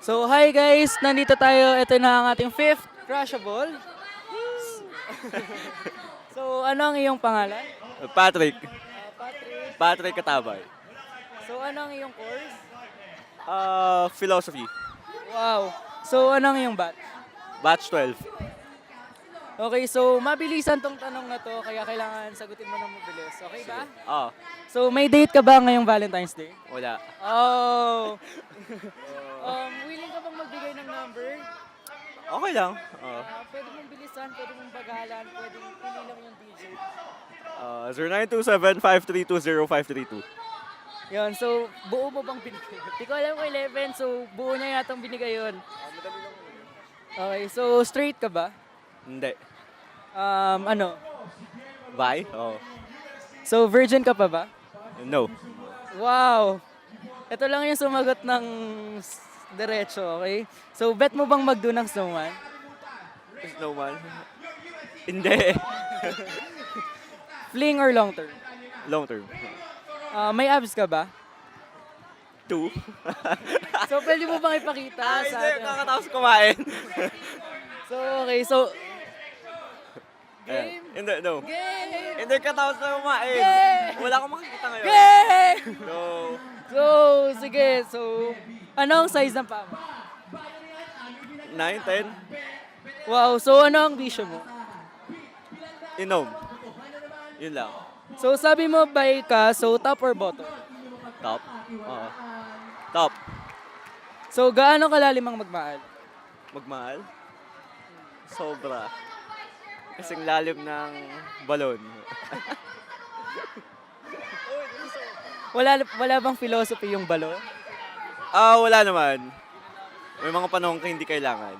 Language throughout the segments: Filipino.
So, hi guys! Nandito tayo. Ito na ang ating fifth Crushable. So, ano ang iyong pangalan? Patrick. Patrick. Patrick Katabay. So, ano ang iyong course? Philosophy. Wow. So, ano ang iyong batch? Batch 12. Okay, so mabilisan tong tanong na to, kaya kailangan sagutin mo ng mabilis. Okay ba? Ah, So, may date ka ba ngayong Valentine's Day? wala. Oh! Willing ka bang magbigay ng number? Okay lang. Pwede mong bilisan, pwede mong bagalan, pwede pili lang yung DJ. 0927-532-0532. Yun, so buo mo bang binigay? Di ko alam kung 11, so buo niya yatang binigay yun. Okay, so straight ka ba? Hindi. Ano? Bye? Oh. So virgin ka pa ba? No. Wow! Ito lang yung sumagot ng diretso, okay? So bet mo bang magdo ng snowman? Snowman? Hindi. Fling or long term? Long term. May abs ka ba? 2. So pwede mo bang ipakita sa Hindi. atin? Kakatapos kumain. So okay, so game? Hindi, no. Game! Hindi katapos na kumain. Game! Wala akong makikita ngayon. Game! No. So, sige. So, anong size ng paa mo? 9, 10. Wow, so ano ang bisyo mo? Inom. Yun lang. So, sabi mo by ka, so top or bottom? Top. Oo. Top. So, gaano kalalim ang magmahal? Magmahal? Sobra. Kasing lalim ng balon. Wala bang philosophy yung balo? Wala naman. May mga panahon hindi kailangan.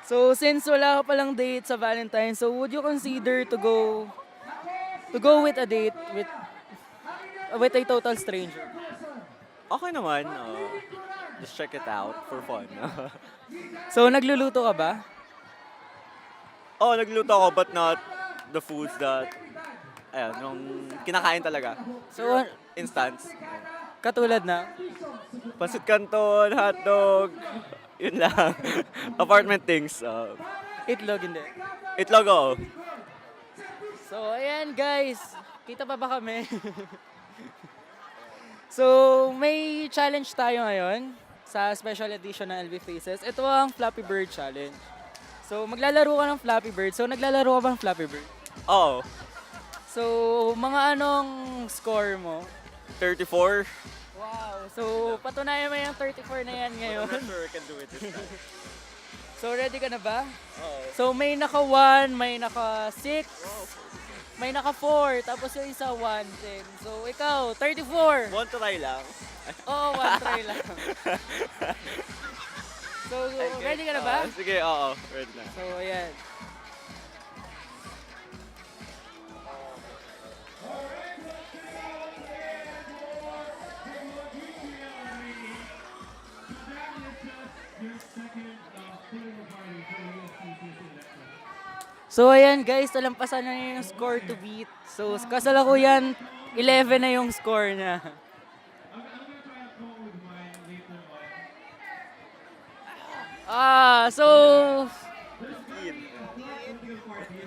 So, since wala ka palang date sa Valentine's, so would you consider to go with a date with a total stranger? Okay naman. Just check it out for fun. So, nagluluto ka ba? Nagluto ako but not the foods that yung kinakain talaga. So, Instance. katulad na? Pasit Canton, hotdog, yun lang. Apartment things. Itlog, hindi. Itlog ako. So, ayan guys. Kita pa ba kami? So, may challenge tayo ngayon sa special edition ng LV Faces. Ito ang Flappy Bird Challenge. So, maglalaro ka ng Flappy Bird. So, naglalaro ka ba ng Flappy Bird? Oo. So, mga anong score mo? 34. Wow. So, patunayan mo yung 34 na yan ngayon. Sure I can do it this time. So, ready ka na ba? Oo. So, may naka 1, may naka 6, may naka 4, tapos yung isa 1, 10. So, ikaw, 34. One try lang. Oo, 1 try lang. So, ready ka na ba? Sige, oo. Ready na. So, ayan. So, ayan guys, talampasan na niya yung score to beat. So, kasalukuyan, 11 na yung score niya. So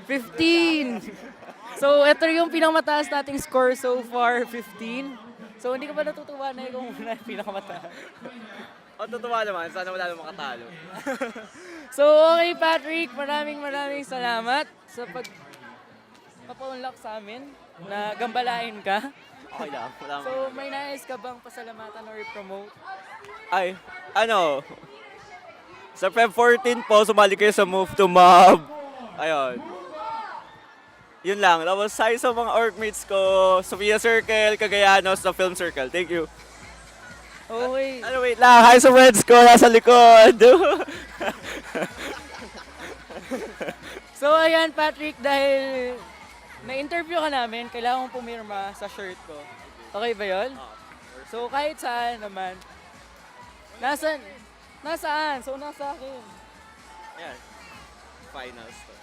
15. So, ito yung pinakamataas nating score so far, 15. So, hindi ka ba natutuwa na yung muna yung pinakamataas? Totoo naman. Sana wala namang makatalo. So, okay Patrick, maraming salamat sa pagpapaunlak sa amin na gambalain ka. Okay lang. Wala So, may nais ka bang pasalamatan or i-promote? Ay, sa Feb 14 po, sumali kayo sa Move to Mob. Ayun. Yun lang. Tapos hi sa mga orgmates ko, Sophia Circle, Cagayanos, sa Film Circle. Thank you. Okay. Wait lang. Hi sa friends ko, nasa likod. So, ayan Patrick, dahil na-interview ka namin, kailangan mong pumirma sa shirt ko. Okay ba yun? So, kahit saan naman. Nasaan? So, nasa akin. Ayan. Finals to.